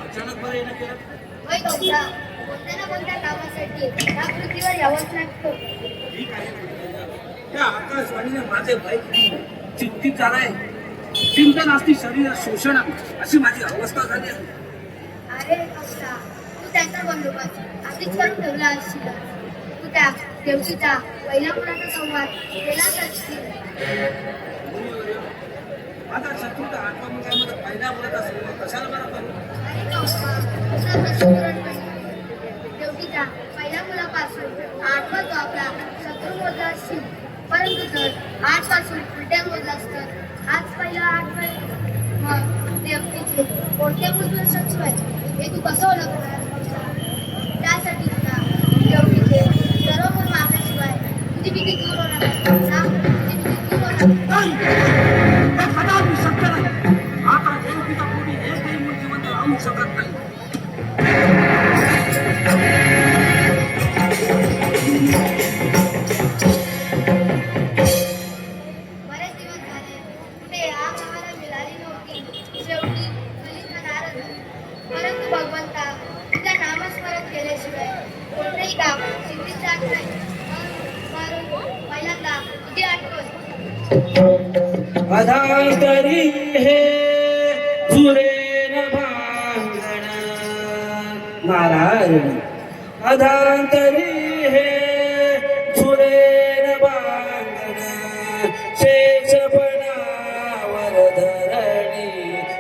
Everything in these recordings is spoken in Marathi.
अचानक बरं येणं केलं. होय गौरा, कोणत्या ना कोणत्या कामासाठी या पृथ्वीवर यावंच लागतं. ठीक आहे. त्या आकाशवाणीने माझे भय चिंतित झालाय. चिंतन असती शरीर शोषण अशी माझी अवस्था झाली आहे. अरे गौरा, तू त्यांचा बंदोबस्त आधीच करून ठेवला असशील. तू त्या देवशीचा पहिल्या मुलाचा संवाद केलाच असशील. आता शत्रूचा आठवा मुलामध्ये पहिल्या मुलाचा संवाद कशाला बरं करू? अरे गौरा, तुझा प्रश्न पुरणपणे देवकीच्या पहिल्या मुलापासून आठवा तो आपला शत्रू मोजला असशील. परंतु जर 8 पासून उलट्या मोजलास तर आज पहिला 8 वय. मग देवकीचे कोणते मुलं शत्रू आहे हे तू कसं ओळखणार? त्यासाठी तुला देवकीचे सर्व मूल मारल्याशिवाय तुझी भीती दूर होणार नाही. सांग, तुझी भीती दूर होणार नाही. हे कदापि शक्य नाही. आता देवकीचा कोणी एकही मूल जिवंत राहू शकत नाही. बरेच दिवस झाले कुठे या गावाला मिळाली नव्हती. शेवटी कलिंगा नाराज झाली. परंतु भगवंता, तुझ्या नामस्मरण केल्याशिवाय कोणतेही काम सिद्धीत जात नाही. म्हणून पहिल्यांदा तुझी आठवण. अधातरी हे सुरेन भांगण नारायण. अधातरी हे सुरेन भांगण शेषपणावर धरणी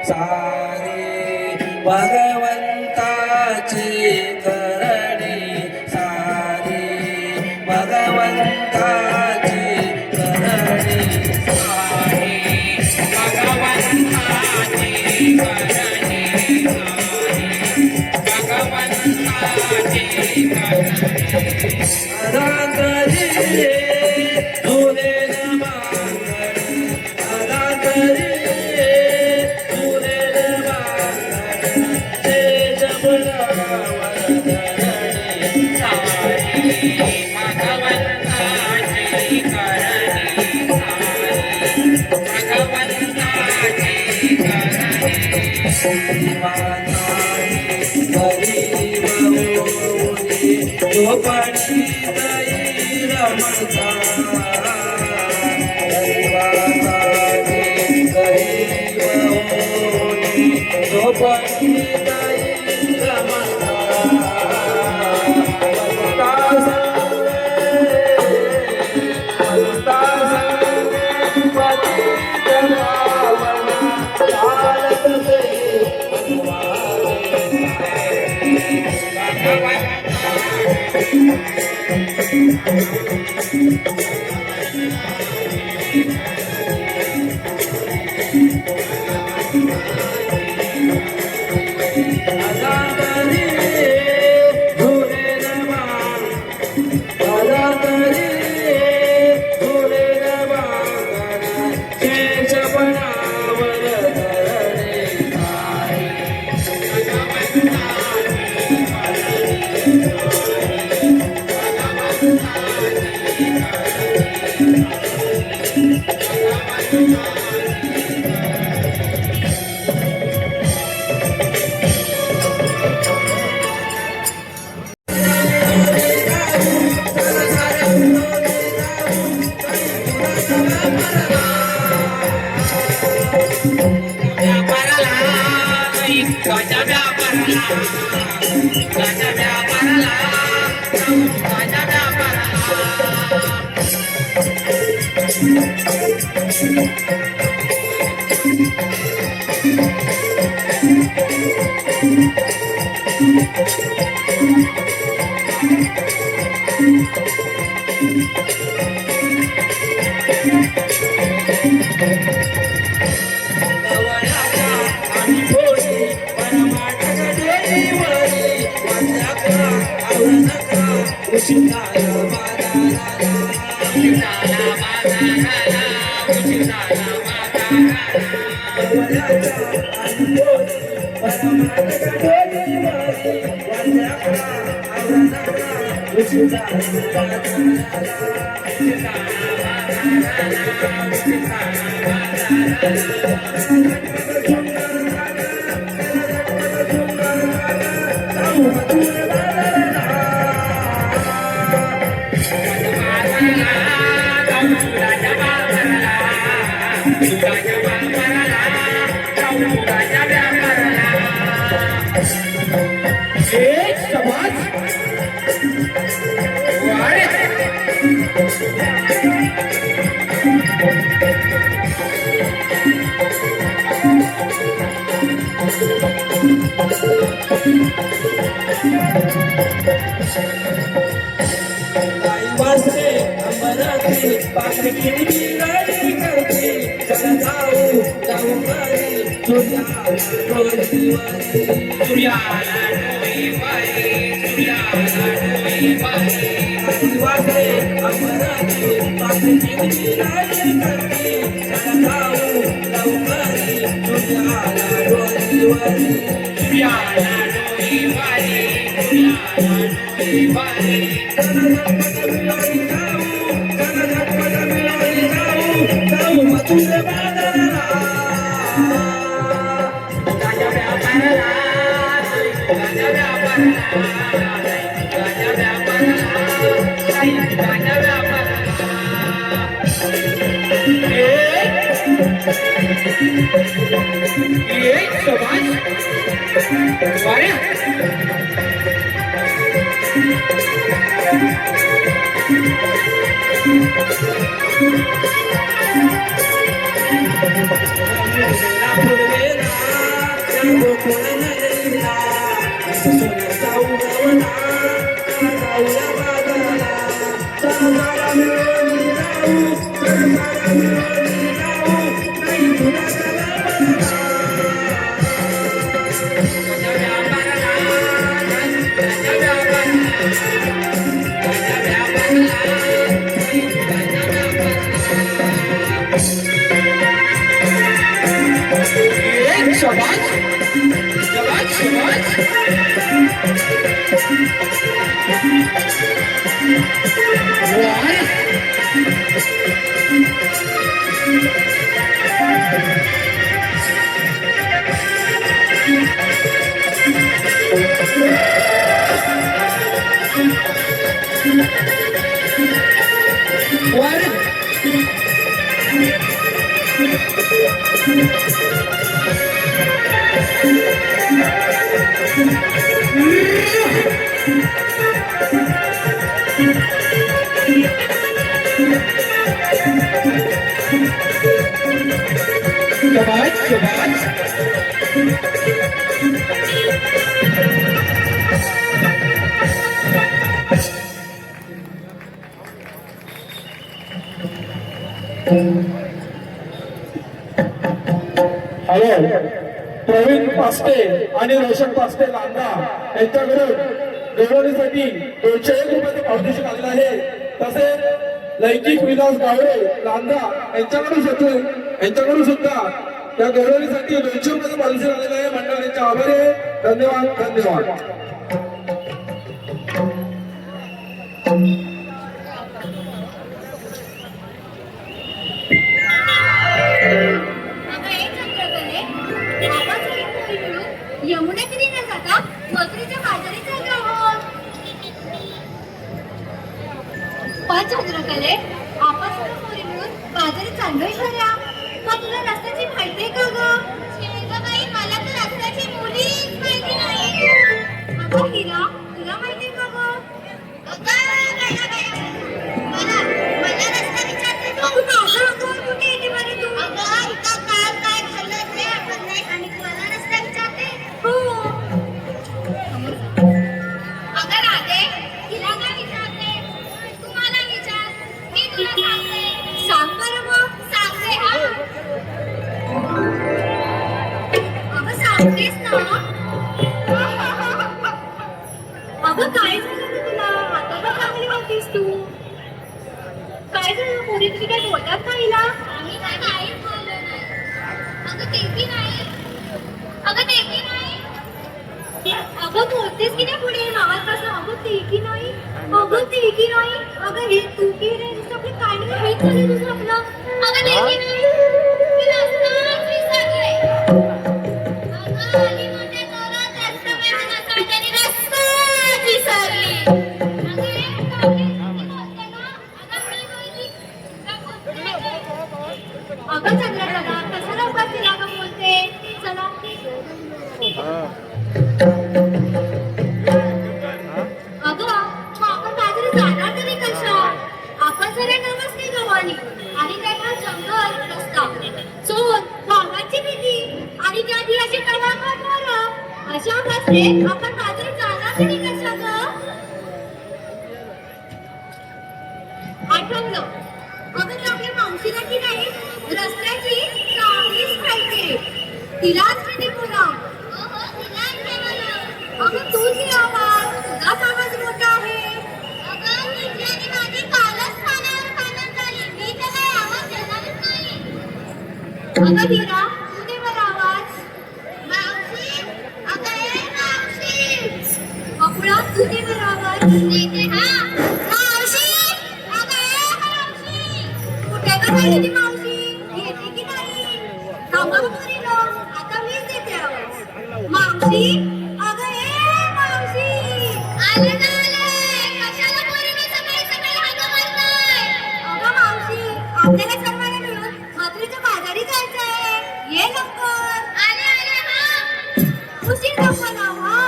सारे भगवंताची करणी सारे भगवंताची करणी सारे भगवंताची करणी भगवंताची अदातरी सुरेन भांगण अदातरी सुरेन भांगण शेषपणावर धरणी सारे भगवंताची करणी भगवंताची करणी रमता एक समाज वारे वाजते अंबराची पाखरे किती गाडी करते चला जाऊ जाऊ घरी सूर्याला डोई वारी वाजते अंबराची पाखरे किती गाडी करते चला जाऊ जाऊ घरी सूर्याला डोई वारी हॅलो, प्रवीण पास्टे आणि रोशन पास्टे लांदा यांच्याकडून गौरवणीसाठी 201 रुपयाचे पारितोषिक आलेलं आहे. तसेच लैंगिक विलास गावडे लांदा यांच्याकडून सुद्धा त्या गौरवणीसाठी 200 रुपयाचे पारितोषिक आलेलं आहे. मंडळाचे आभारी आहे. धन्यवाद धन्यवाद. यमुना किती न जाता मथुरेच्या बाजारी चाललो आहोत. 5 चंद्रकले आपण सर्व पोरी मिळून बाजारी चाललोय खऱ्या. मग तुला रस्त्याची माहिती का ग? बाई, मला तर रस्त्याची मुलीच माहिती नाही. अगं हिरा, तुला माहिती का ग? मला रस्ता विचारते तू. कुठे येते बरं तू? अगं इथं काल काय खाल्लं ते आपण नाही आणि मला रस्ता विचारते. अगं राधे, तिला काय विचारते? तू मला विचार, मी तुला सांगते. सांग बरं मग. सांगते हा. अगं सांगतेस ना. अगं काय झालं ग तुला? आता का चांगली वाटतेस तू? काय झालं? पोरी तुझी काय बोलतात का हिला? आम्ही काय काहीच बोललो नाही. अगं ते बी नाही. बघतेस की नाही पुढे नावापासून अगं ते की नाही अगं ते की नाही अगं हे तू की रे नुसतं आपलं काय नाही हेच झालं तुझं आपलं अगं ते की नाही मी रस्ताच विसरले अगं आली मोठ्या जोरात रस्ता वेळून त्याने रस्ताच विसरली अगं हे काकी मी बोलते ना अगं मी बोलली का बोलते अगं चंद्रकला कसं लवकर तिला का बोलते चला अगं मग आपण बाजारात जाणार तरी कशा आपण सगळे नवस नाही गवाली आणि त्यांना जंगल रस्ता चोर वाघांची भीती आणि त्याची अशी टवाळखोर पोरं अशा कसले आपण बाजारात जाणार तरी कशा ग आठवलं अगं ती आपल्या मावशीला की नाही रस्त्याची चांगलीच पाहिजे तिलाच किती पुराव अगं तूच ये आवाज तुझाच आवाज मोठा आहे अगं तुझी आणि माझी कालच कानावर कानात झाली मी त्याला आवाज देणारच नाही अगं धीरा तू दे बरं आवाज मावशी अगं ए मावशी बकुळा तू दे बरं आवाज देते हा मावशी अगं ए मावशी कुठे का गेली ती मावशी येते की नाही थांबा बघ आता मीच देते आवाज मावशी अगं ए मावशी आले ना आले कशाला पोरीने सकाळी सकाळी हाका मारताय अगं मावशी आपल्याला सर्वांना मिळून मथुरेच्या बाजारी जायचंय ये लवकर आले आले हा उशीर नको लाव हा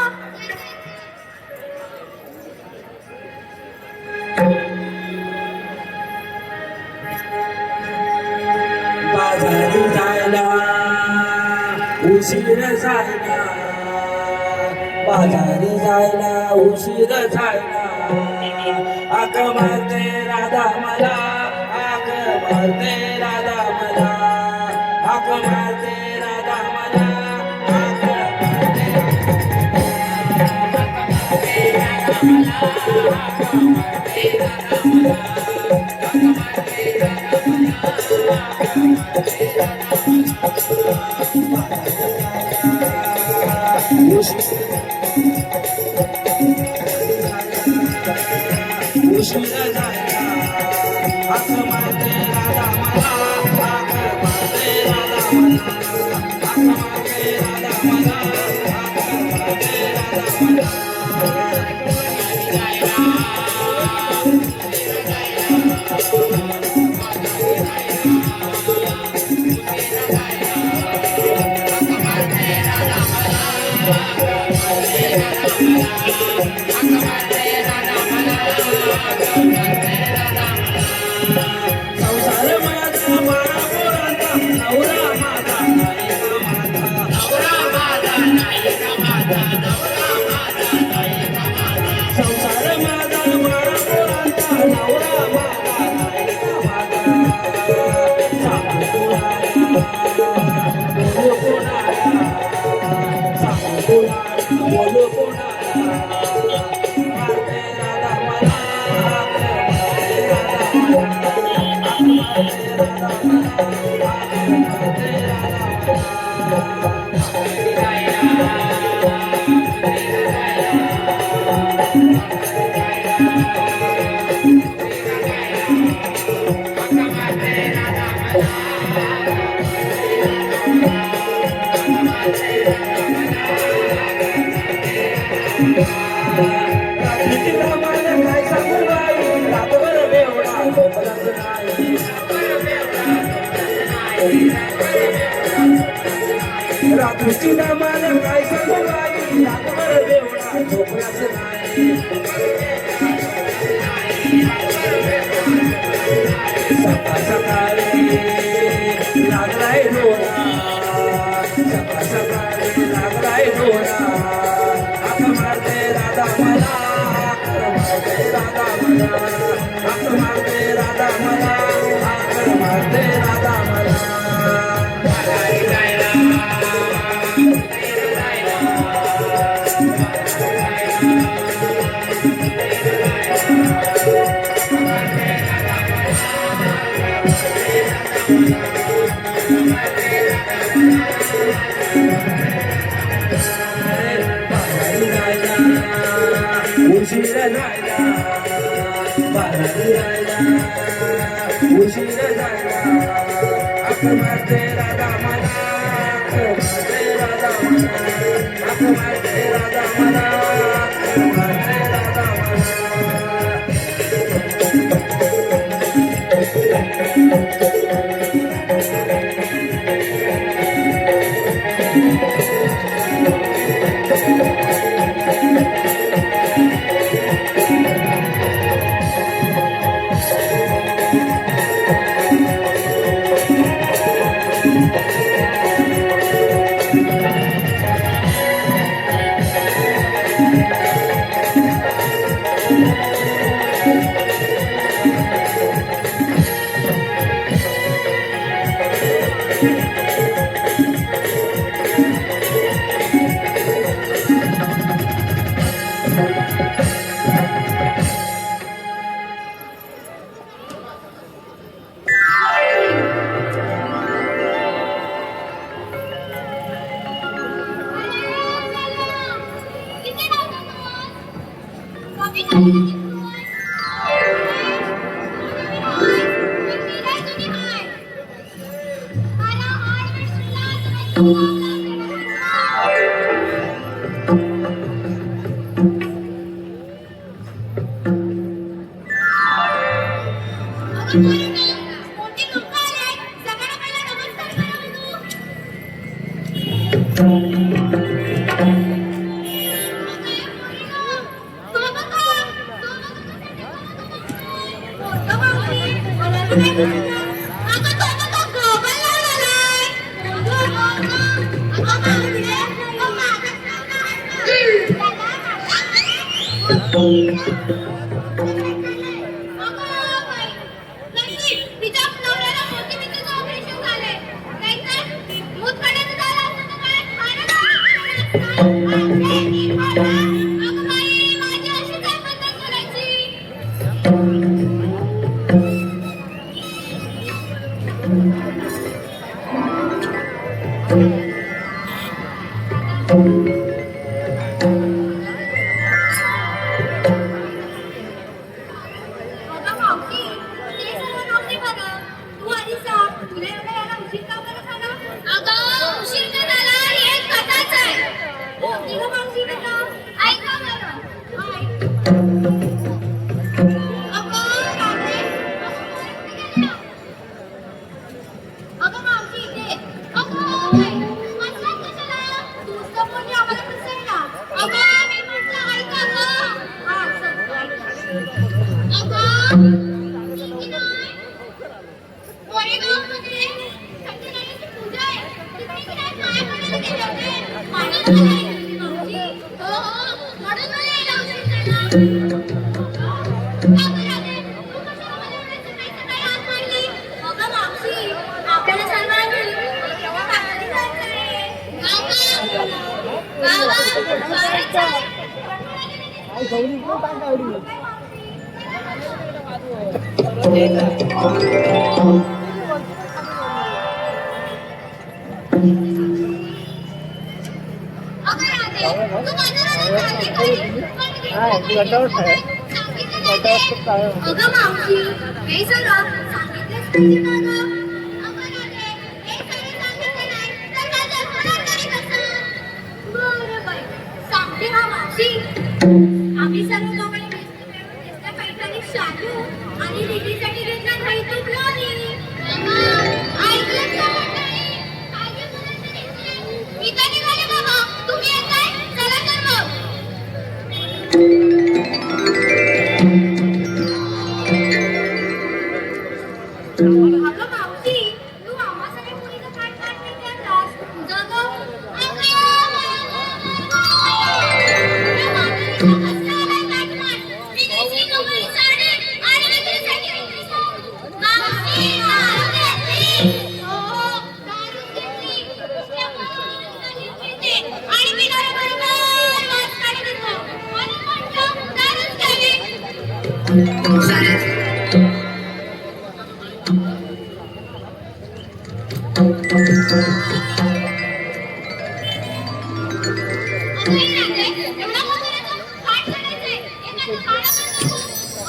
बाजारी जायला उशीर झाला बाजारी जायला उशीर झाला आक मारते राधा मला आक मारते राधा मला आक मारते राधा मला आक मारते राधा मला आक मारते राधा मला आक मारते राधा उशीर झाला हाक मारते राधा मला हाक मारते राधा मला हाक मारते राधा मला हाक मारते राधा मला संसार माझा बाळा पोरांचा नवरा माझा नाही का माझा नवरा माझा नाही का माझा संसार माझा बाळा पोरांचा नवरा माझा नाही का माझा सांगू कोणाला बोलू कोणाला सांगू कोणाला बोलू कोणाला मारते राधा मला काय सांगू बाई रातभर बेवडा झोपलाच नाही रात्रीची दामाला काय सांगू बाई रातभर बेवडा झोपलाच नाही सकाळ सकाळी लागलाय डोळा सकाळ सकाळी लागलाय डोळा हाक मारते राधा मला हाक मारते राधा मला हाक मारते राधा मला हाक मारते राधा मला मारते राधा मला, मारते राधा मला, मारते राधा मला, मारते राधा अगं मावशी, हे सगळं सांगितलंच पाहिजे ना गं? अगं राधे, हे सगळं सांगितलं नाही तर माझं होणार तरी कसं? बरं बाई, सांगते हा मावशी. आम्ही सर्व दोघांनी नुसत्या पैठणी शालू आणि दीदीसाठी घेतला दही तूप लोणी. ऐकलंच का मंडळी? काय जे बोलायचं घेतलंय? मी तर निघाले बाबा, तुम्ही येताय? चला तर मग. अगं मावशी, तू आम्हासाठी मुलीचं काय काढते त्यालास? तुझं गं?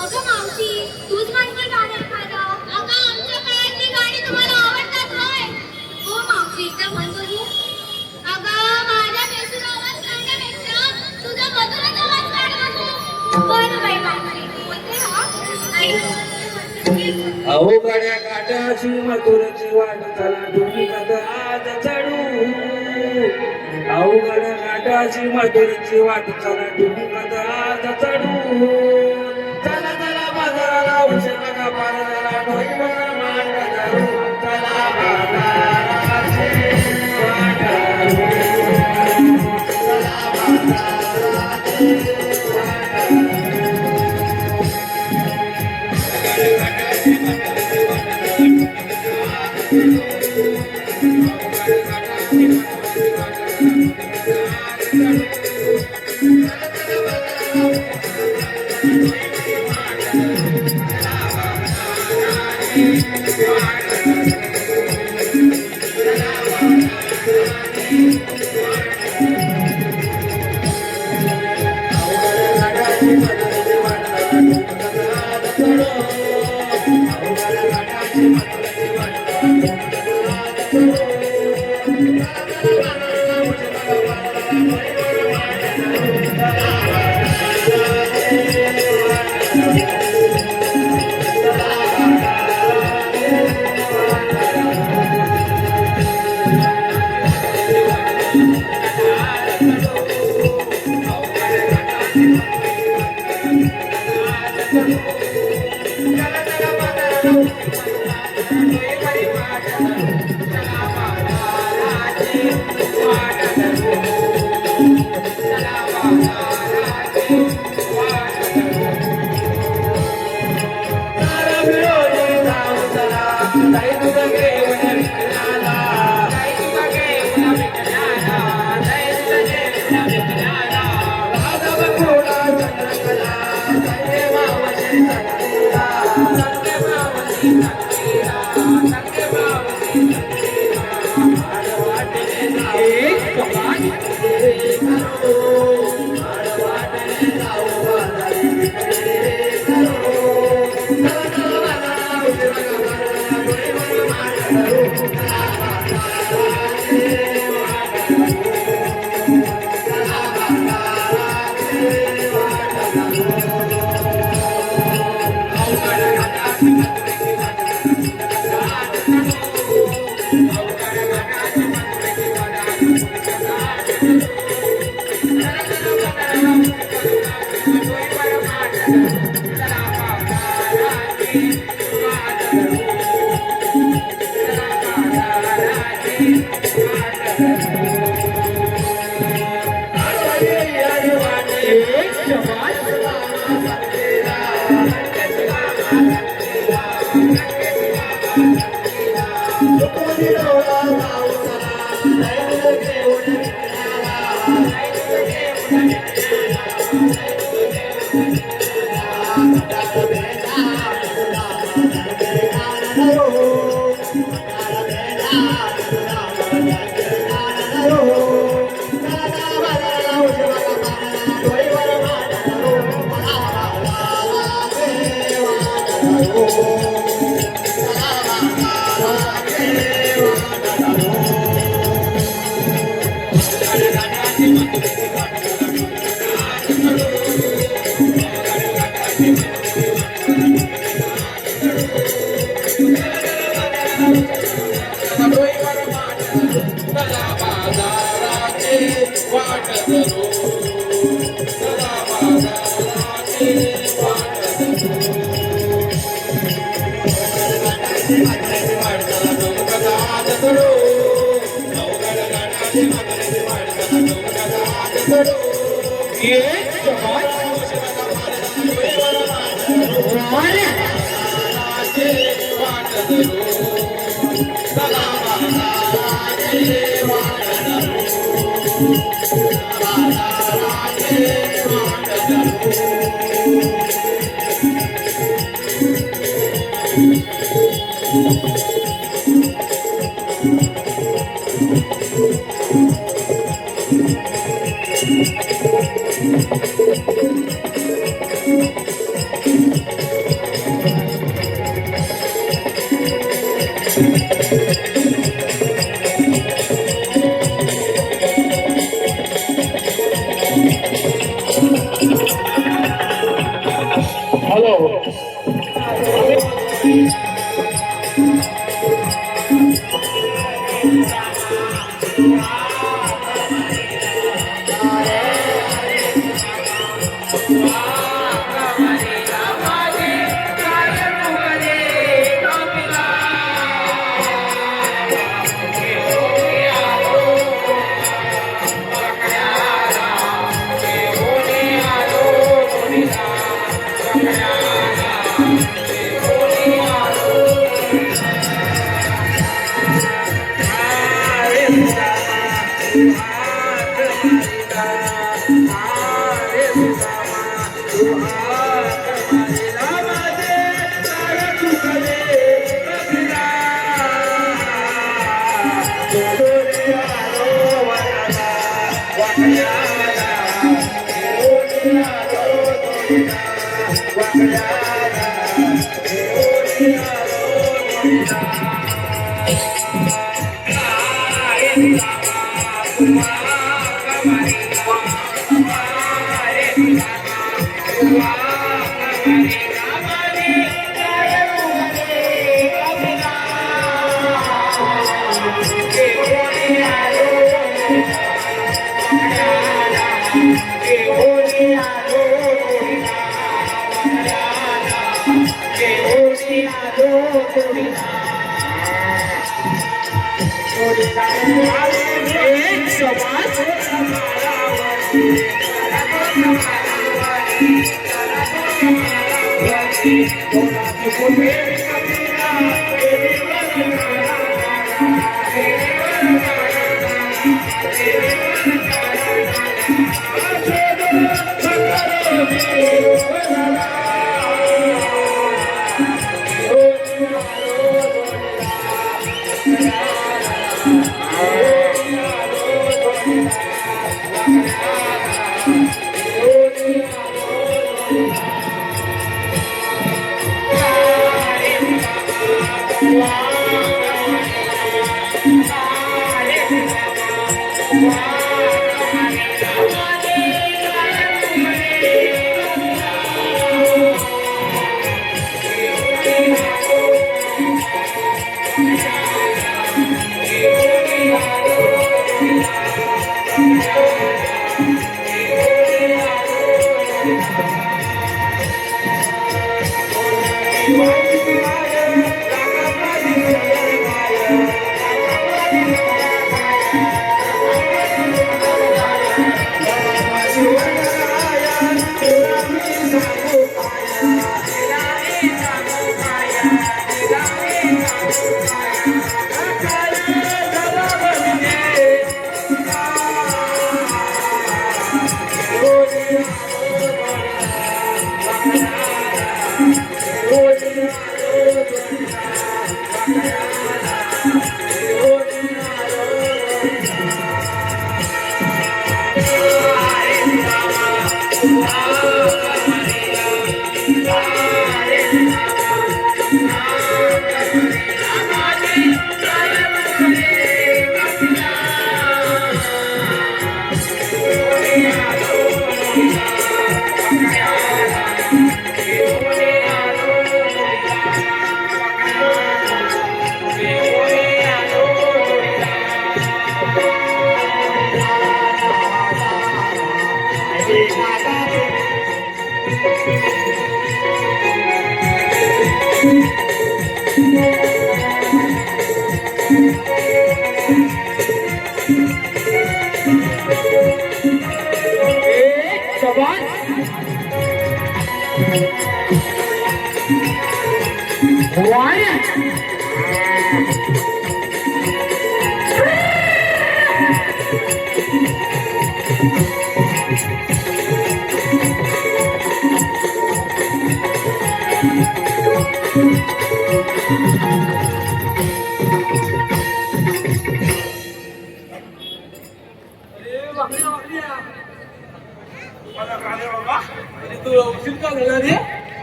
अगं मावशी, तूच म्हणते गाणं एखादं. अगं आमच्या काळातली गाणी तुम्हाला आवडतात होय? अवघड्या काटाची मथुरची वाट चला तुम्ही आज चढू अवघड्या काटाची मथुरची वाट चला तुम्ही आज चढू चला चला बाजाराला उशिरा का पाराला डोईवर मान धरू चला बाजाराची वाट धरू. चला बाजाराची वाट धरू. हॅलो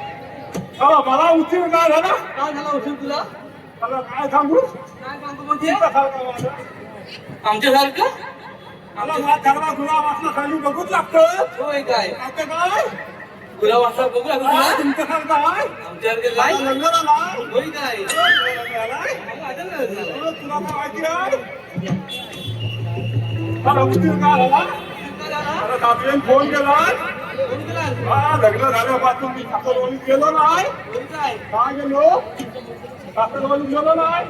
मला उशीर काय झाला काय झाला उशीर तुला? मला काय सांगू काय सांगतो म्हणजे? मला आमच्यासारखं? ठरवा तुला वाचलं खाली बघूच लागतं होय काय? आता काय तुला वाजता बघू लागतो तुला? तुमच्यासारखं आहे आमच्यासारखं काय? लग्न झाला होय काय? तुला मला आठवलं झालं. काय माहिती आहे मला उशीर का झाला? मला सासऱ्याने फोन केला. हा, लग्न झाल्यापासून मी सासरवाडीत गेलो नाही. का गेलो? सासरवाडीत गेलो नाही.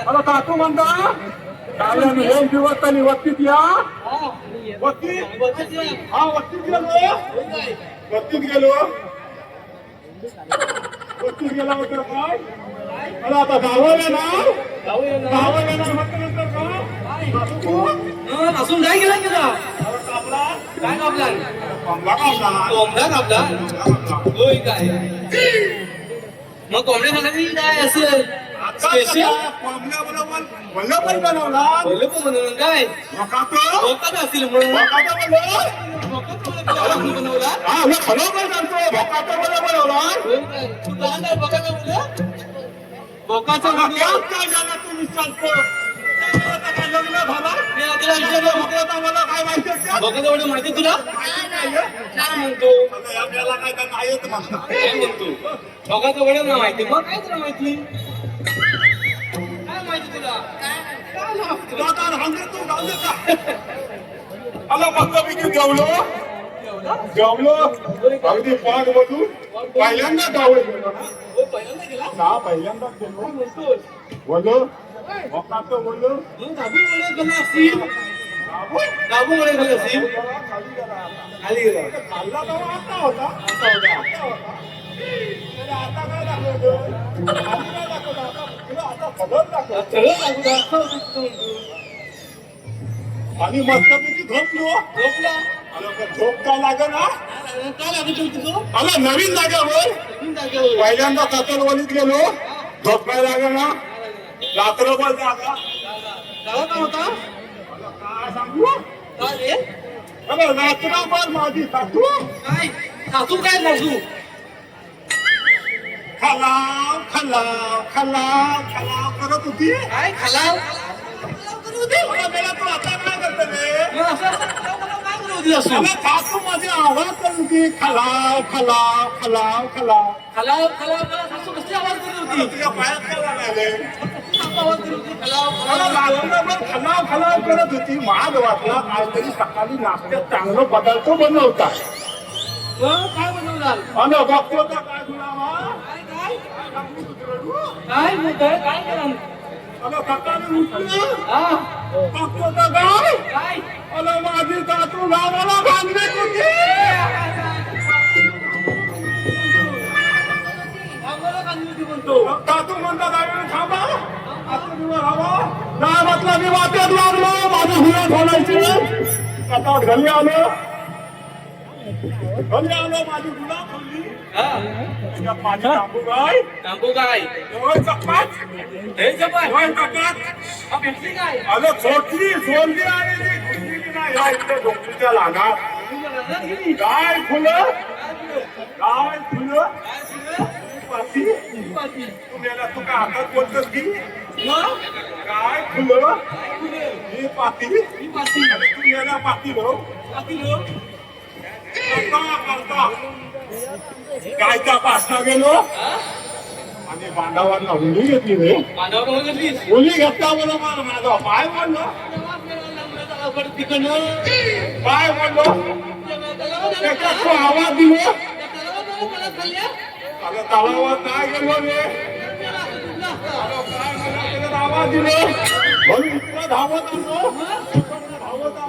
मला सासू म्हणता कारण 1 दिवस तरी वस्तीत या. वस्तीत? हा, वस्तीत गेलो. वस्तीत गेलो. वस्तीत गेला होता काय? मला आता गावाला ना म्हटल्यानंतर काय? असून काय केलं तुला कापला काय कापला कोंबडा कापला. कोंबडा कापला होय काय मग कोंबड्यासाठी काय असेल स्पेशल कोंबड्याबरोबर वल्ल पण बनवला. बनवलं काय भोकात असतील म्हणून बनवला हा, मी खरोखर सांगतो भोकाचा बनवला. तू काय भोकाचा मुलं भोकाचा काय झाला तुम्ही सांगतो लग्न झाला मला काय माहिती भोकाचा एवढं माहिती तुला काय म्हणतो याला काय तर नाही येत म्हणतात. काय म्हणतो भोकाचं एवढं ना माहिती मग काय तुला माहिती काय माहिती तुला काय माहिती तुला? मला मस्तपैकी जेवलो अगदी पाठ बसून पहिल्यांदा गावं गेलो ना. हो, पहिल्यांदा गेला का पहिल्यांदाच गेलो काय म्हणतोस बोलो भोकाचं बोलो मग दाबून वडे गेला असतील दाबून वडे गेले असतील खाली गेला खाल्ला तेव्हा आता होता. आता काय दाखवतो? आधी काय दाखवतो? आता खबर दाखवतो. सगळं दाबू दाखव आणि मस्तपैकी झोपलो. झोपला अरे झोप काय लागे ना. काय लागत होती तू अरे नवीन जागेवर नवीन जागेवर पहिल्यांदा सासरवाडीत गेलो. झोप काय लागे ना. रात्रभर जागा. गावा का होता काय सांगू? काय रे अरे रात्रभर माझी सासू काय सासू काय सासू खलाव खलाव खलाव खलाव करत होती. काय खलाव मला गेला तू आता काय करतो रे? मग असं काय करत होती सासू अरे सासू माझी आवाज करत होती. खलाव खलाव खलाव खलाव. खलाव खलाव खलाव सासू कसली आवाज करत होती तुझ्या पायात काय लागले? सासू आवाज करत होती खलाव मला खलाव रात्रभर खलाव खलाव करत होती. माग वाटला काहीतरी सकाळी नाश्त्यात चांगलं पदार्थ बनवतात. मग काय बनवणार आणि बघतो तर काय गुलामा काय काय मग काय करा अरे सकाळी उठलो हा बघतो तर काय काय अरे माझी सासू गावाला बांधली होती. आम्हाला कांदी म्हणतो सासू म्हणतात आम्ही थांबा आता दिवस हवा नाही म्हटलं मी वाटेत लागलो. माझी हुया खोलायची आता घरी आलो. माझी गुला खोलली. हा माझी तांबू गाय कांबू काय चपात हे जपाय चपात हा भेटली काय अरे सोडली आणि ती घुसलेली नाही. या इकडे डोंगरीच्या लागात काय फुलं पाती तुम्हाला तू काय हातात बोलतोस की काय फुलं ही पाती तुम्हाला पाती लो करता गायचा पासना गेलो आणि बांधावर हुली घेतली रे. हुली घेतला बोला माझा पाय बोललो काय बोललो त्याच्यात तो आवाज दिलो. अरे तलावात काय गेलो रे. काय मला त्याच्यात आवाज दिलो म्हणून इकडं धावत आलो. मला सोडता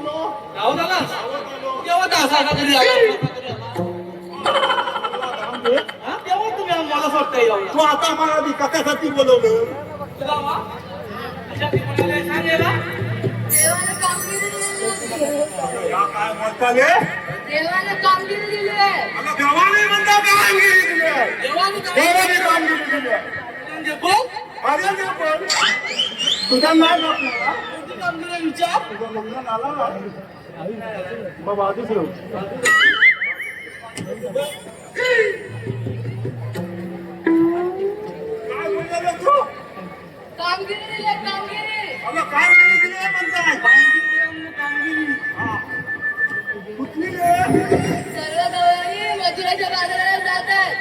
तू आता मला कशासाठी बोलवलं. देवानं कामगिरी दिलेली होती. या काय म्हणताले देवानं कामगिरी दिली आहे. आता देवाने म्हणता कामगिरी दिली. देवाने कामगिरी दिली. अरे ते बोल तुझा नाही आपल्याला विचार तुझा मुलगा आला बाबा आधीच येऊ. काय बोलला तू. कामगिरी दिली आहे, कामगिरी. अगं कामगिरी दिली म्हणताय. हा. कुठली रे सर्व गवळणी मजुराच्या बाजाराला जातात.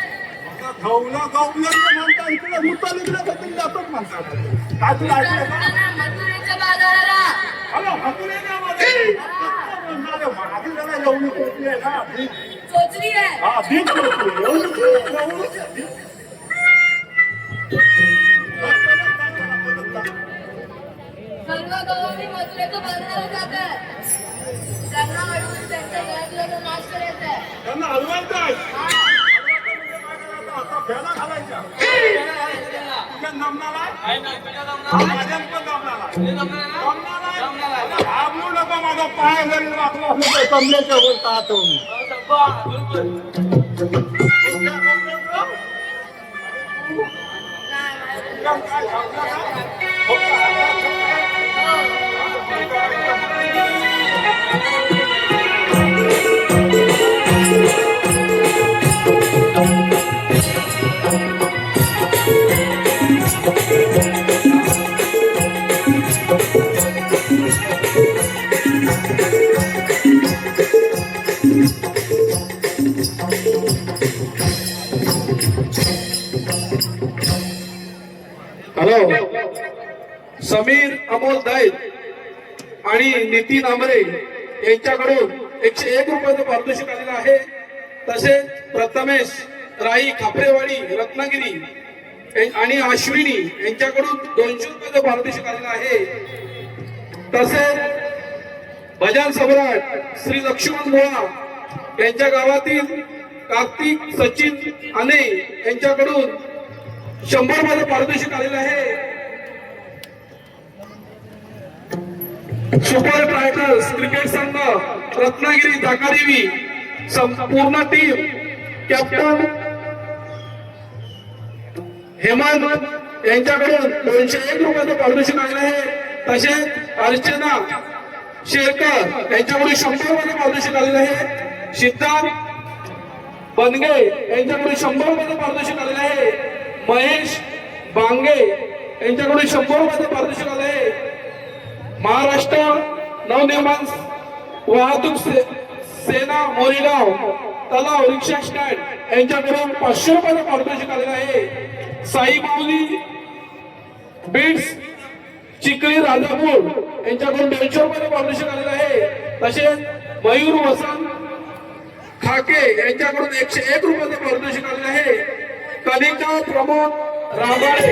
गवलं म्हणता इकडे मुताल इकडे तुम्ही जातोच म्हणतात. काय तुला ऐकलं का? मजुरीच्या बाजाराला हॅलो हकुले गावामध्ये चोचली आहे ना भीक. चोचली आहे. हा भीक चोचली. एवढी भीक. सर्व गवळणी मजुराचं बंधन जातात. त्यांना अडवून त्यांच्या घरातला नाश करायचा आहे. त्यांना हलवायचं आहे. हा. आता फेना घालायच्या. तुझ्या नमनाला माझ्या पण जमनाला घाबरू नका. माझा पाय जरी वाकला असला तर कमलेच्या वर पाहतो मी. काय घाबरला का? हॅलो, समीर अमोल दैत आणि नितीन आमरे यांच्याकडून 101 रुपयाचं पारितोषिक आलेलं आहे. तसेच प्रथमेश राई खापरेवाडी रत्नागिरी आणि अश्विनी यांच्याकडून 200 रुपयाचं पारितोषिक आलेलं आहे. तसेच भजन सम्राट श्री लक्ष्मण मोळा यांच्या गावातील कार्तिक सचिन अने यांच्याकडून 100 रुपयाचं पारितोषिक आलेलं आहे. सुपर टायटन्स क्रिकेट संघ रत्नागिरी दाकादेवी संपूर्ण टीम कॅप्टन हेमंत यांच्याकडून 201 रुपयाचं पारितोषिक आलेलं आहे. तसेच अर्चना शेरकर यांच्याकडून 100 रुपयाचं पारितोषिक आलेलं आहे. सिद्धार्थ बनगे यांच्याकडून 100 रुपयाचं पारितोषिक आलेलं आहे. महेश बांगे यांच्याकडून 100 रुपयाचं पारितोषिक आलं आहे. महाराष्ट्र नवनिर्माण वाहतूक सेना मोरीगाव तलाव रिक्षा स्टँड यांच्याकडून 500 रुपयाचं पारितोषिक आलेलं आहे. साई माऊली बीड्स चिखली राजापूर यांच्याकडून 200 रुपयाचं पारितोषिक आलेलं आहे. तसेच मयूर वसंत खाके यांच्याकडून 101 रुपयाचं पारितोषिक आलेलं आहे. कनिका प्रमोद राबाळे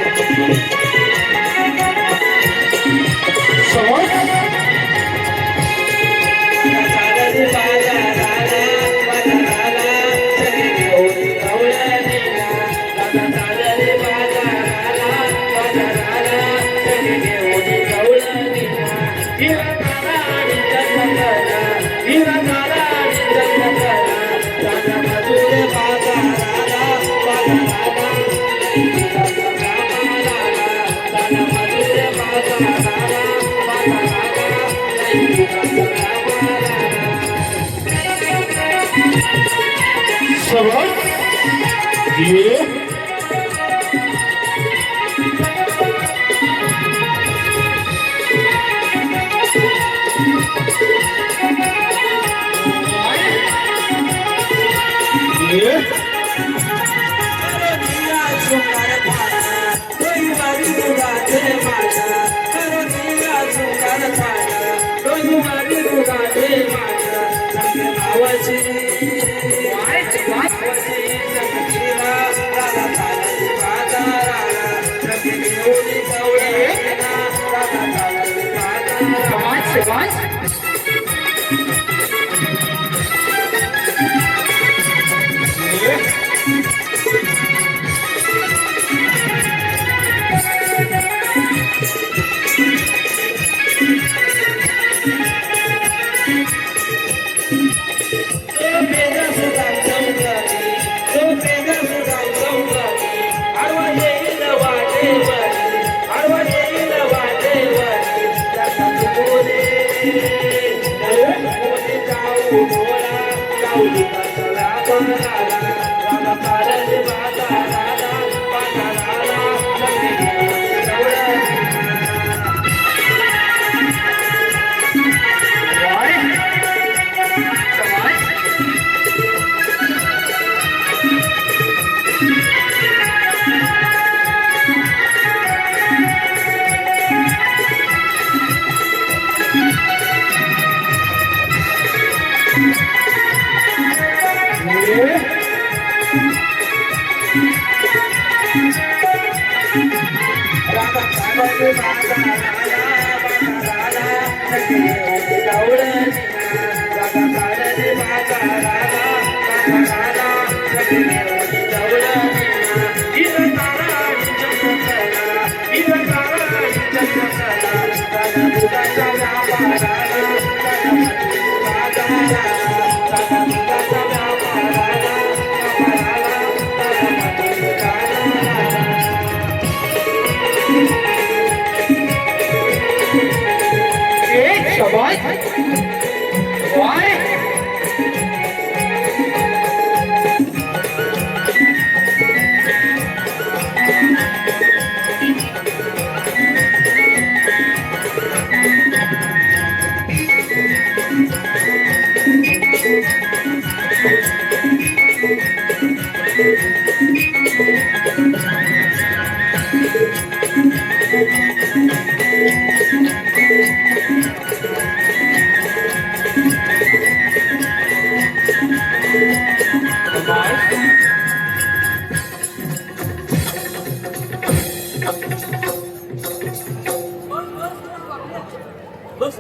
बस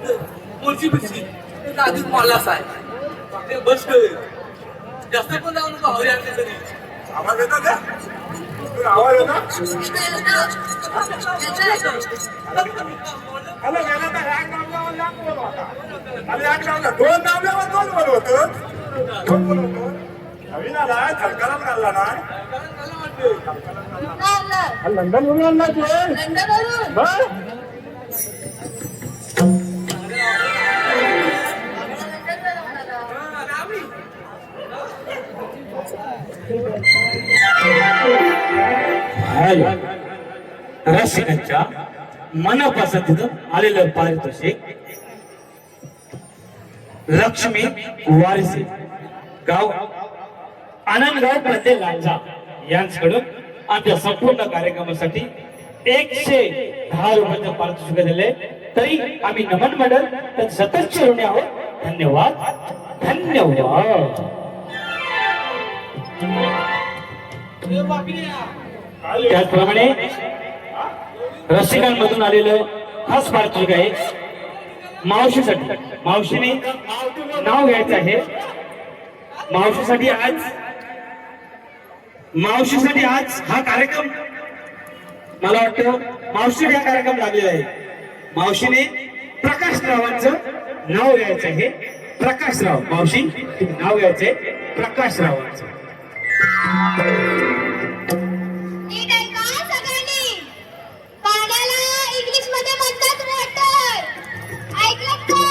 मोची बिची आधीच मालास आहे बस जास्त पण जाऊ नको हवरी आणले तरी आवाज येतो का तुला आवाज येतो हॅलो गेला तर ह्या नामल्यावर लांब बोल होता आणि ह्या नामला दोन नामल्यावर दोन बोल होतं दोन बोल होतं नवीन आलाय थरकारात घालला ना लंडन वरून आणला तू बरं रसिकांच्या मनापासून आलेलं पारितोषिक लक्ष्मी वारसे गाव आनंदगाव प्रत्येक लांजा यांच्याकडून आमच्या संपूर्ण कार्यक्रमासाठी 110 रुपयाचं पारितोषिक दिले तरी आम्ही नमन मंडळ तर सतत ऋणी आहोत. धन्यवाद धन्यवाद. त्याचप्रमाणे रसिकांमधून आलेलं खास पारितोषिक आहे मावशीसाठी. मावशीने नाव घ्यायचं आहे. मावशीसाठी आज हा कार्यक्रम मला वाटतं मावशीने हा कार्यक्रम लागलेला आहे. मावशीने प्रकाश रावांचं नाव घ्यायचं आहे. प्रकाशराव मावशी नाव घ्यायचंय प्रकाश रावांचं. नीट ऐका सगळ्यांनी. पाण्याला इंग्लिश मध्ये म्हणतात वॉटर. ऐकलं का?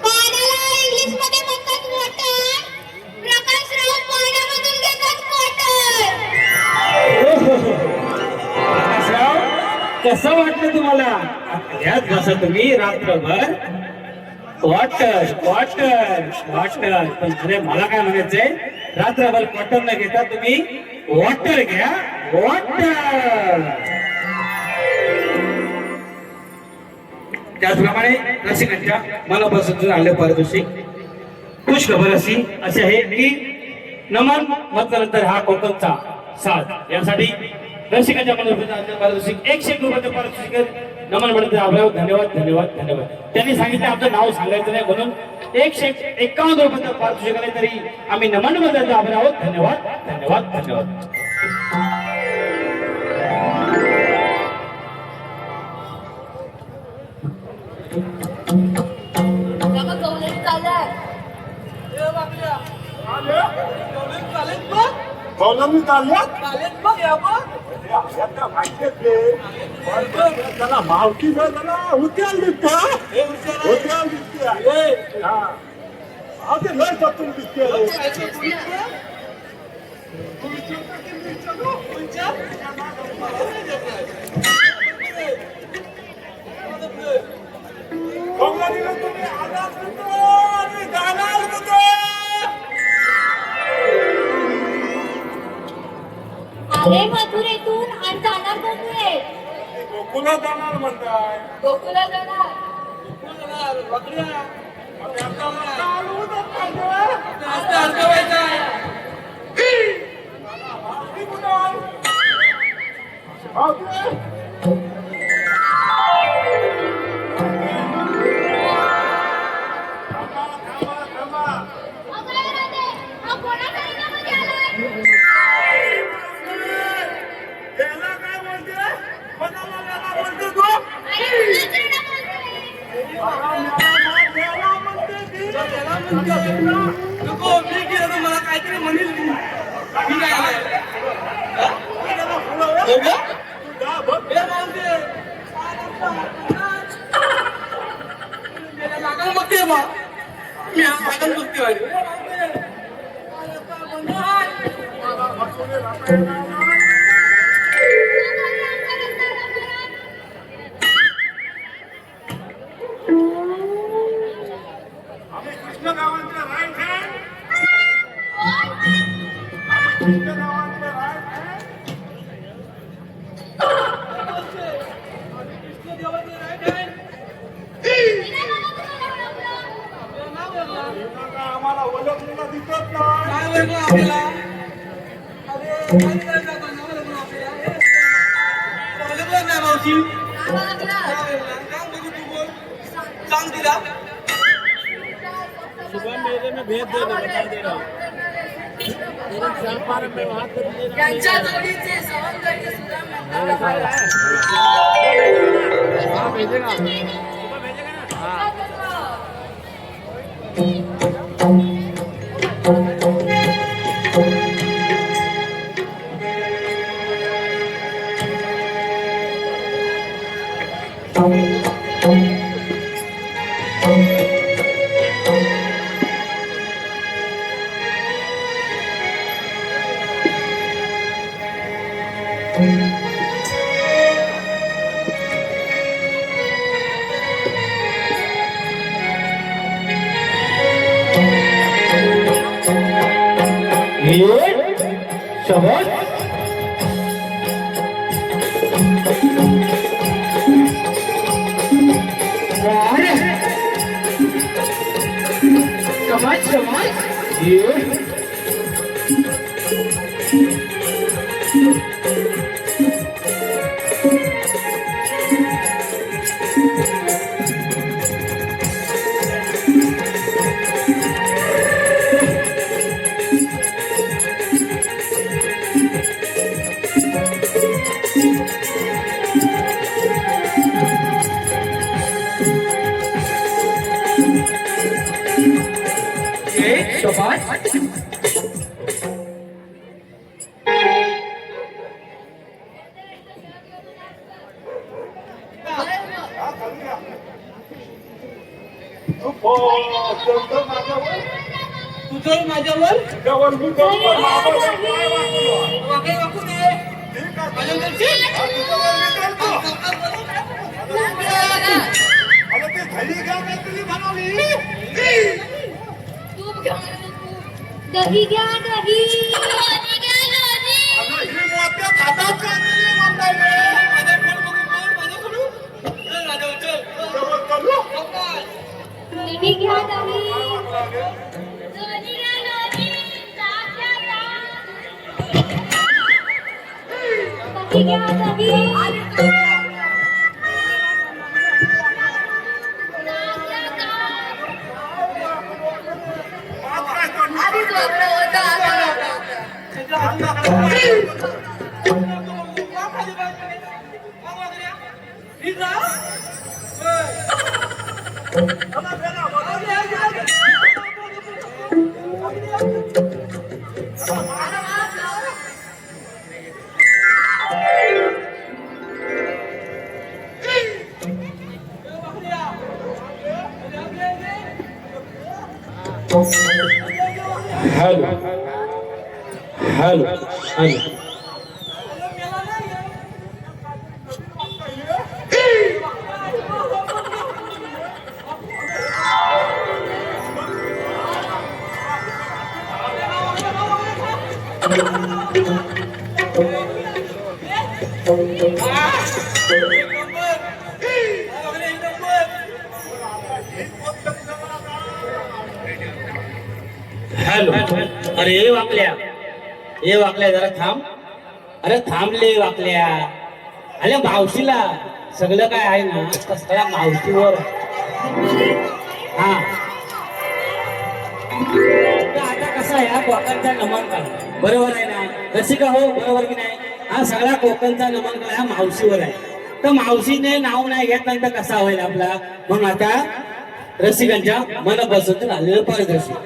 पाण्याला इंग्लिश मध्ये म्हणतात वॉटर. प्रकाशराव पाण्यामधून घेतात वॉटर. प्रकाशराव कसं वाटलं तुम्हाला? यात बसा तुम्ही रात्रभर. Water water water. पण अरे मला काय म्हणायचंय रात्रभर वॉटर न घेता तुम्ही वॉटर घ्या. वॉटर. त्याचप्रमाणे रसिकांच्या मनापासून आले पारितोषिक खुश खबर अशी आहे की नमन म्हटल्यानंतर हा कोकणचा साथ यासाठी रसिकांच्या मनापासून पारितोषिक 101 रुपयाचं पारितोषिक नमन म्हणते आभार. धन्यवाद धन्यवाद धन्यवाद. त्यांनी सांगितलं आपलं नाव सांगायचं नाही म्हणून 151 रुपयाचं पारितोषिक आले तरी आम्ही नमन म्हणते आभार आहोत. धन्यवाद धन्यवाद धन्यवाद. बोलून चालल्या त्याला मावकी त्याला उद्याल दिसते. उद्याल दिसते ते लय सत्तून दिसते. तुम्ही आलात आणि जाणार कुठे? आले मथुरेतून आणि जाणार गोकुळे. गोकुला जाणार म्हणताय. गोकुला जाणार. नको मी केलं तर मला काहीतरी म्हणेल तू मी काय आलाय? हो का? हे मावशी. लागल बघते बा मी लागल बघते वाली. आम्ही कृष्ण गावांचे राईट हँड कृष्ण गावांचे राईट हँड आम्हाला ओळखलेला दिसत नाही. काय वेगळं आपल्याला? अरे काय करायचं आपण? नाव वेगळं आपल्याला. हे वेगळं नाही मावशी. काय वेगळं? काय बघू तू बोल. सांग तिला. त्यांच्या जोडीचे सवंगडी सुद्धा म्हणतात. शबाश. शबाश शबाश. शबाश. तुझं माझ्यावर त्यावर मी बरोबर मागं काय वाटलो? वाकडे वाकू दे. ठीक आहे. माझ्या घरची? हा, तुझ्यावर मी चालतो. अरे ते घरी घ्या काहीतरी बनवली. दही घ्या दही. अगं, ही मोठ्या खातात काहीतरी म्हणताय. माझ्या फोन बघू बोल, माझ्याकडून. चल राजाभाऊ, चल. त्यावर चालू. सावकाश. दही घ्या दही. दही घ्या दही. आज काय हॅलो हॅलो हॅलो. हॅलो. अरे ए वाकल्या जरा थांब. अरे थांबले वाकल्या. अरे मावशीला सगळं काय आहे ना सगळ्या मावशीवर. हा आता कसं आहे हा कोकणचा नमन करा बरोबर आहे ना रसिका हो बरोबर की नाही. हा सगळा कोकणचा नमन करा हा मावशीवर आहे. तर मावशीने नाव नाही घेतल्यानंतर कसा होईल आपला. म्हणून आता रसिकांच्या मनापासून आलेलं पारितोषिक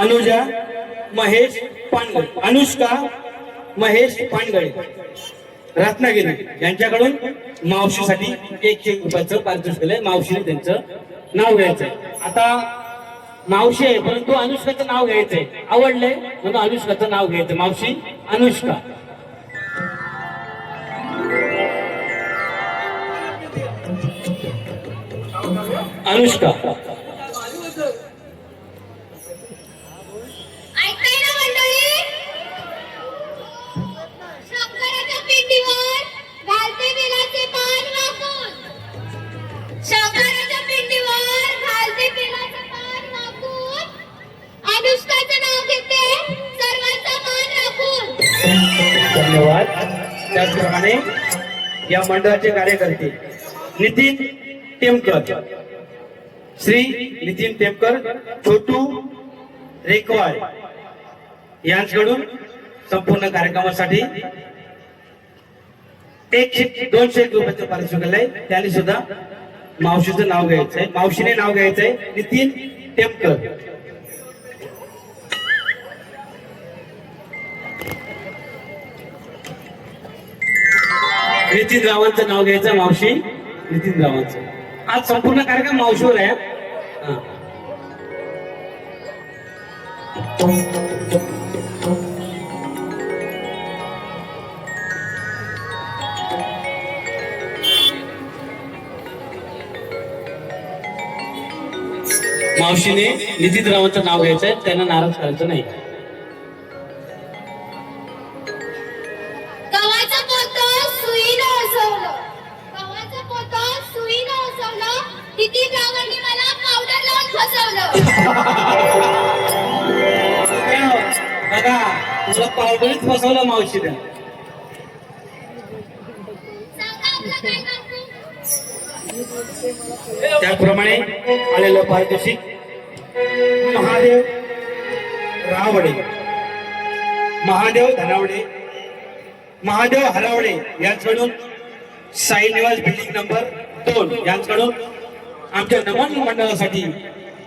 अनुजा महेश पानगळे, अनुष्का महेश पानगळे रत्नागिरी यांच्याकडून मावशीसाठी 100 रुपयाचं पारितोषिक दिलंय. मावशीने त्यांचं नाव घ्यायचंय. आता मावशी आहे परंतु अनुष्काचं नाव घ्यायचंय. आवडलंय म्हणून अनुष्काचं नाव घ्यायचं. मावशी अनुष्का. अनुष्का ऐकताय ना मंडळी? शंकराच्या पिंडीवर घालते बेलाचे पान वाकून. शंकराच्या पिंडीवर घालते बेलाचे पान वाकून. अनुष्काचं नाव घेते सर्वांचा मान राखून. धन्यवाद. त्याचप्रमाणे या मंडळाचे कार्यकर्ते नितीन टेमकर, श्री नितीन टेमकर, छोटू रेकवाड यांच्याकडून संपूर्ण कार्यक्रमासाठी 200 रुपयाचं पारितोषिक आहे. त्यांनी सुद्धा मावशीचं नाव घ्यायचंय. मावशीने नाव घ्यायचंय नितीन टेमकर. नितीन रावांचं नाव घ्यायचं. मावशी नितीन रावांचं. आज संपूर्ण कार्यक्रम मावशीवर आहे. हा. मावशीने नितीन रावांचं नाव घ्यायचंय. त्यांना नाराज करायचं नाही. गव्हाचं पोतं सुईनं उसवलं. गव्हाचं पोतं सुईनं उसवलं. नितीन रावांनी मला पावडर लावून फसवलं. बघा तुला पावडरीत फसवलं मावशीने. सांगा आपलं काय करू? त्याचप्रमाणे आलेलं पारितोषिक महादेव रावडे, महादेव धनावडे, महादेव हरावडे यांच्याकडून साई निवास बिल्डिंग नंबर 2 यांच्याकडून आमच्या नमन मंडळासाठी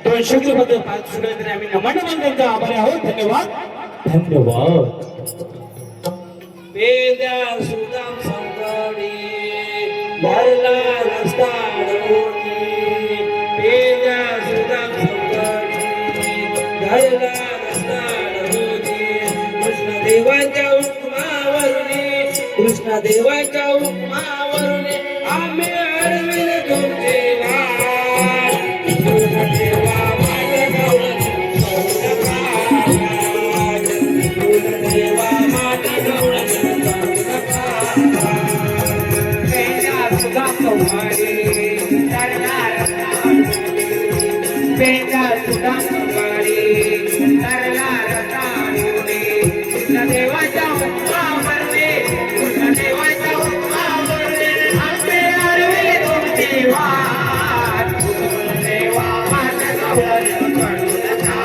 200 रुपये पारितोषिक आहे. तरी आम्ही नमन मंडळाचे आभारी आहोत. धन्यवाद. धन्यवाद. वेद्या सुदाम संकडी भरला रस्ता अडवणी. वेद्या सुदाम संकडी भरला रस्ता अडवणी. कृष्ण देवाच्या हुकमावरुने, कृष्ण देवाच्या हुकमावरुने आम्ही अडविले तुमचे वाट. कृष्ण देवा माझ्या गवळणी सोडू नका. कृष्ण देवा माझ्या गवळणी सोडू नका. वेद्या सुदाम संकडी भरला रस्ता अडवणी. वेद्या सुदाम संकडी भरला रस्ता अडवणी. कृष्ण देवाच्या हुकमावरुने, कृष्ण देवाच्या हुकमावरुने आम्ही अडविले तुमची वाट. कृष्ण देवा माझ्या गवळणी सोडू नका.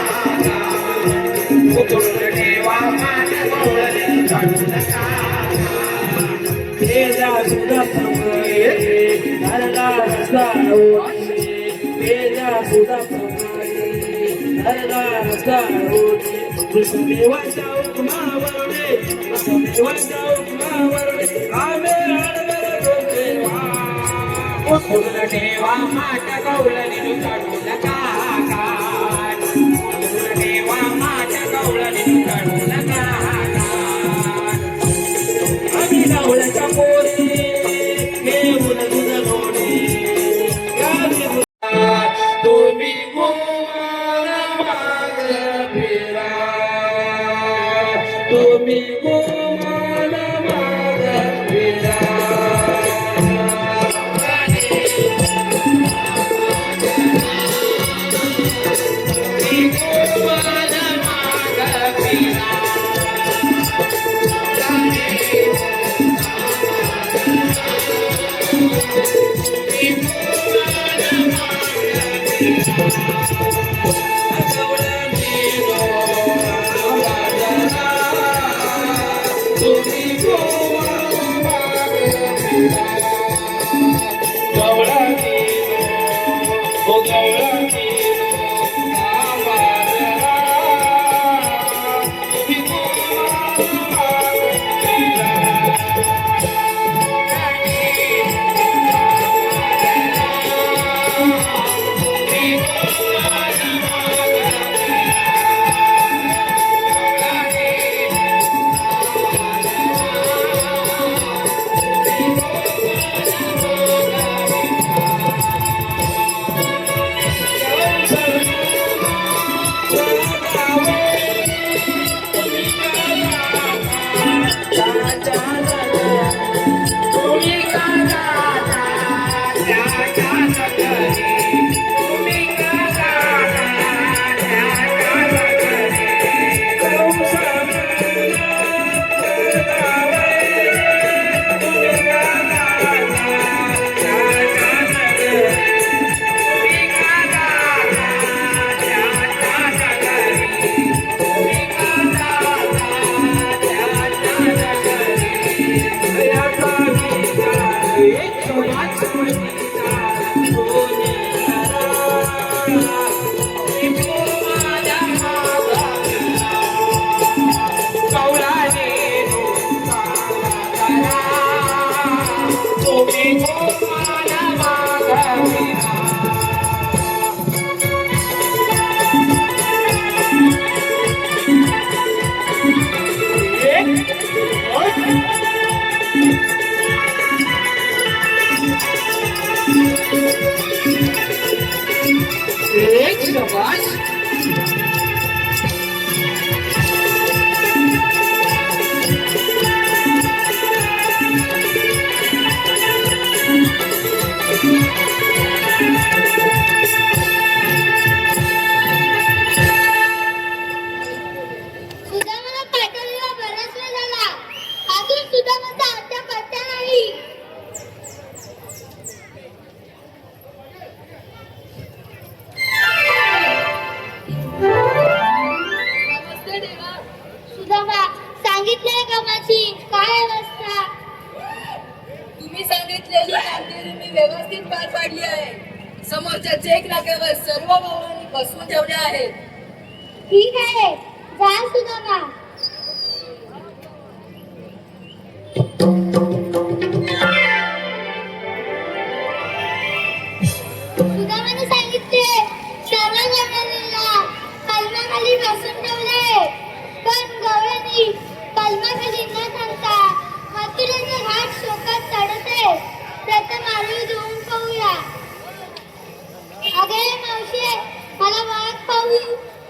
कृष्ण देवा माझ्या गवळणी सोडू नका. वेद्या सुदाम संकडी भरला रस्ता अडवणी. वेद्या सुदाम संकडी भरला रस्ता अडवणी. कृष्ण देवाच्या हुकमावरुने, कृष्ण देवाच्या हुकमावरुने आम्ही अडविले तुमचे वाट. कृष्ण देवा माझ्या गवळणी सोडू नका. कृष्ण देवा माझ्या गवळणी सोडू नका. आम्ही गवळच्या पोरी घेऊन तुझं लोणी. तुम्ही गोमाला माग फिरा. तुम्ही गोमाला माग फिरा. तुम्ही गोमाला माग फिरा. सुदामाला पाठवलेला बराच वेळ झाला, अजून सुदामाचा आता पत्ता नाही. सुदामा, सांगितलेल्या कामाची काय अवस्था? तुम्ही सांगितलेली कामगिरी मी व्यवस्थित पार पाडली आहे. समोरच्या चेक नाक्यावर सर्व वाहने बसवून ठेवल्या आहेत. ठीक आहे, जा सुदामा. सुदामाने सांगितले सर्व गवळणीला कलमाखाली बसून ठेवले, पण गवळणी कलमाखाली न थांबता मथुरेचे घाट शोकात चढते. प्रथम आळू धुवून पाहूया. अगे मावशी, मला वाघ पाहू.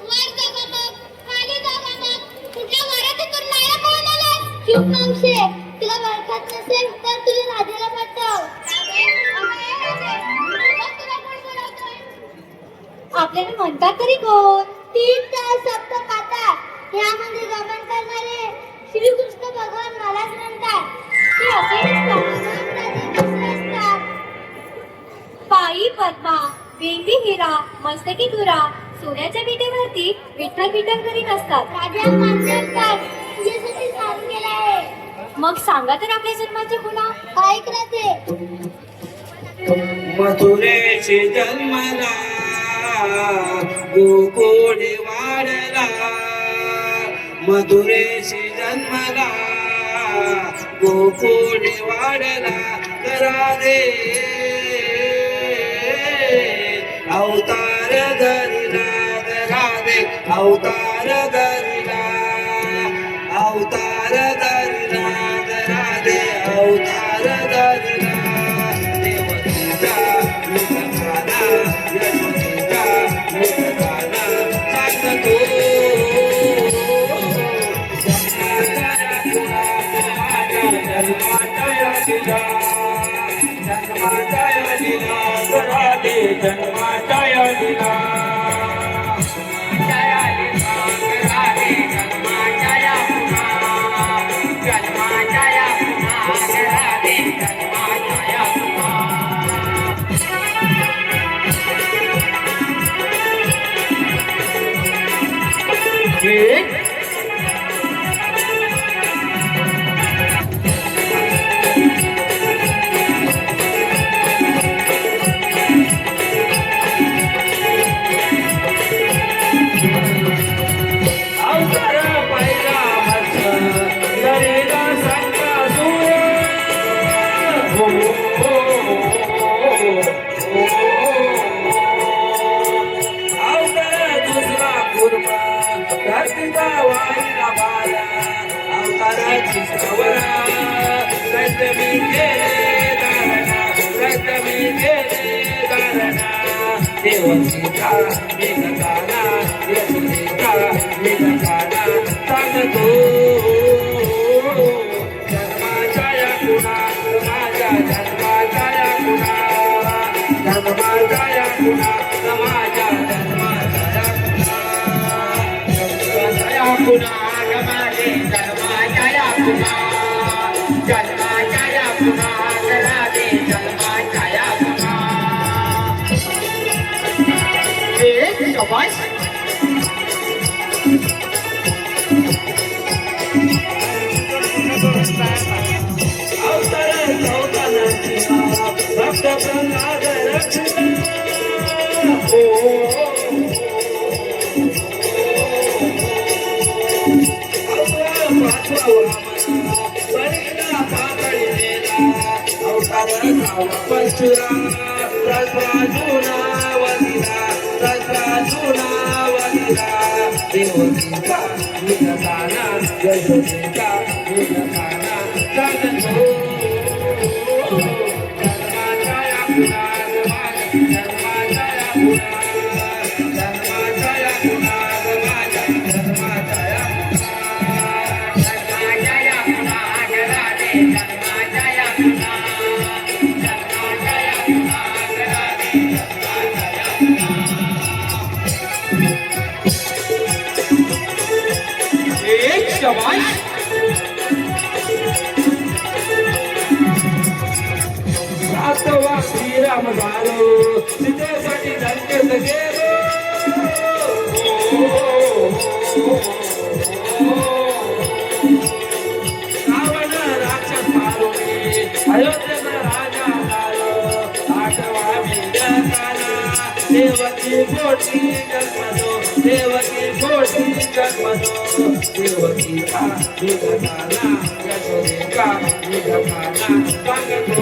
वर जागा मग, खाली जागा मग, कुठल्या वरातीतून लाया पळून आलास? चूप मावशी, तुला ओळखत नसेल तर तुला राधेला पाठव. आपल्याला म्हणतात तरी कोण? 3 तास सप्त पाता यामध्ये गमन करणारे श्रीकृष्ण भगवान मलाच म्हणतात. ते असेच असतात. पायी पद्मा, बेंबी हिरा, मस्तकी तुरा, सोन्याच्या विटेवरती विठ्ठल विठ्ठल करीत असतात. राजा मानतात तुझ्यासाठी साथ केला आहे. मग सांगा तर आपल्या जन्माची खुणा. ऐक राहते. मथुरेशी जन्मला गोकुळे वाढला, मथुरेशी जन्मला गोकुळे वाढला. राधे अवतार धरला, राधे अवतार धरला, अवतार धरला, राधे अवतार धरला. देवतेचा गाना, यशोदेचा गाना सांगतो. देवतेचा गाना, यशोदेचा गाना सांगतो. जन्माच्या या खुणा, माझ्या जन्माच्या या खुणा, जन्माच्या या खुणा, माझ्या जन्माच्या या खुणा, जन्माच्या या खुणा, माझे जन्माच्या या खुणा, जन्माच्या या खुणा, राधे जन्माच्या या खुणा. शाबाश. अवतार भक्त प्रल्हाद रक्षिता. निष्ठुरा रसाजुना वदिला रसाजुना वदिला देवकीचा निघाला यशोदेचा निघाला जगतो जन्माच्या या गुणात माझ्या जन्माच्या या गुणात जन्माच्या या गुणात माझ्या जन्माच्या या जन्माच्या या गुणात राधे जन्माच्या या गुणात जन्माच्या या गुणात राधे जन्माच्या या गुणात एक शबाश सातवा श्रीराम झालो सीतेसाठी लंकेत गेलो रावण राक्षस मारुनी अयोध्येचा राजा झालो आठवा भिंडकाला देवकी पोटी जन्मलो देवकी पोटी जन्मलो देवकीचा निघाला यशोदेचा निघाला सांगतो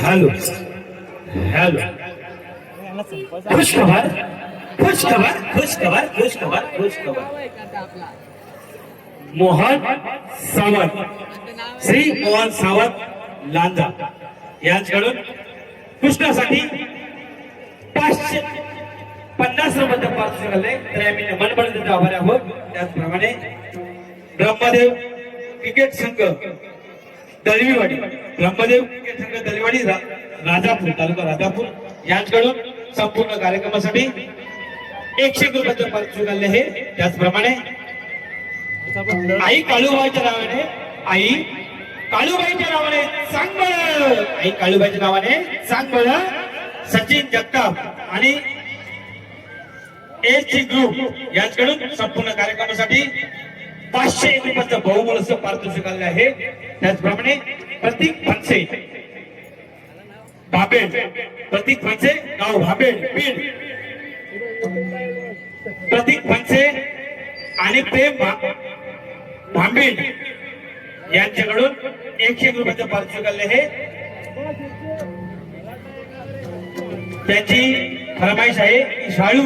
हेलो हेलो खुश खबर खुश खबर खुश खबर खुश खबर खुश खबर मोहन सावंत श्री मोहन सावंत लांजा यांच्याकडून कृष्णासाठी 550 रुपये पारितोषिक आले तर आम्ही मनपडीचे आभारी आहोत. त्याचप्रमाणे ब्रह्मदेव क्रिकेट संघ दळवीवाडी ब्रह्मदेव क्रिकेट संघ दळवीवाडी राजापूर तालुका राजापूर यांच्याकडून संपूर्ण कार्यक्रमासाठी 100 रुपये पारितोषिक आले आहे. त्याचप्रमाणे आई काळूबाईच्या नावाने सांग बळ आई काळूबाईच्या नावाने सांग बळ सचिन जगताप आणि एसटी ग्रुप यांच्याकडून संपूर्ण कार्यक्रमासाठी 501 रुपयाचं बहुमूल्य पारितोषिक आले आहे. त्याचप्रमाणे प्रतीक फणसे भाबेड प्रतीक फणसे गाव भाबेड बीड प्रतीक फणसे आणि प्रेम भांबीड यांच्याकडून 100 रुपयाचं पारितोषिक आले आहे. त्यांची फरमाईश आहे शाळू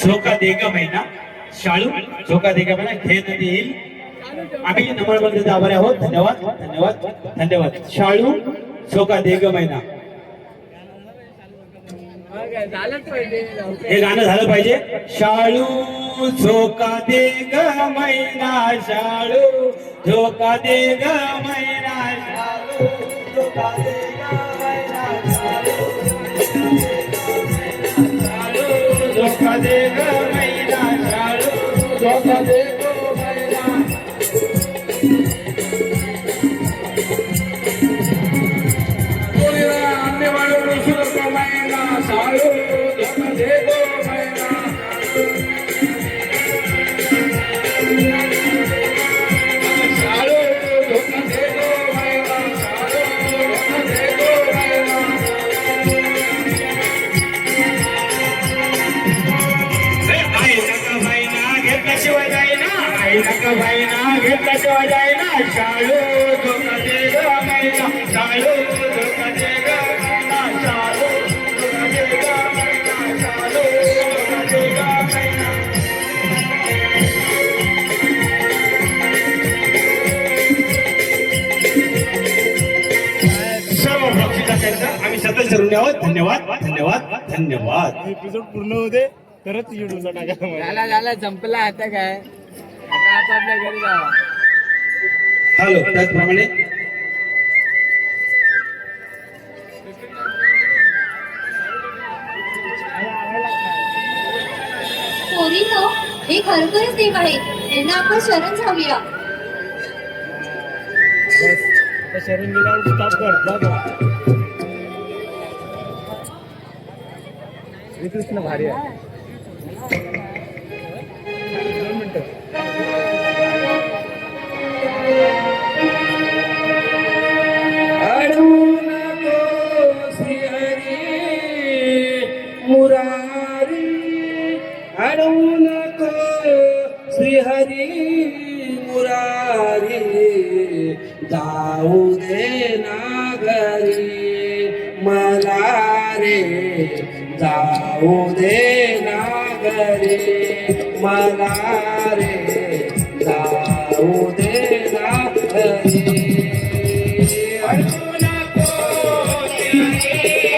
झोका देगा महिना शाळू झोका देगा महिना खेळ नदी येईल. आम्ही नम्रपणे आभारी आहोत. धन्यवाद धन्यवाद धन्यवाद. शाळू झोका देगा महिना हे गाणं झालं पाहिजे. शाळू झोका दे ग मैना शाळू झोका दे ग मैना शाळू झोका दे ग मैना शाळू झोका दे ग मैना शाळू झोका दे ग मैना अन्य वाळू झोका मैना शाळू झोका दे ग मैना शाळू झोका दे नका भाईना घेतला तेव्हा जायना शाळू धोका दे ग मैना शाळू धोका दे ग मैना शाळू धोका दे ग मैना शाळू धोका दे ग मैना. सर्व बक्षिसाकरिता आम्ही सदस्य ऋणी आहोत. धन्यवाद धन्यवाद धन्यवाद. एपिसोड पूर्ण होते तरच युट्यूबला टाका. झाला झाला संपला आता काय आता आपापल्या घरी जावा. हॅलो त्याचप्रमाणे पोरीनो हे खरोखरच देव आहे यांना आपण शरण जाऊया. शरण गेल्यावर स्टॉप कर बघ. श्रीकृष्ण भारी आहे. 2 मिनिटं. अडवू नको श्रीहरी मुरारी अडवू नको श्रीहरी मुरारी जाऊ दे ना घरी मला रे जाऊ दे ना घरी मला रे जाऊ दे ना घरी. अडवू नको श्रीहरी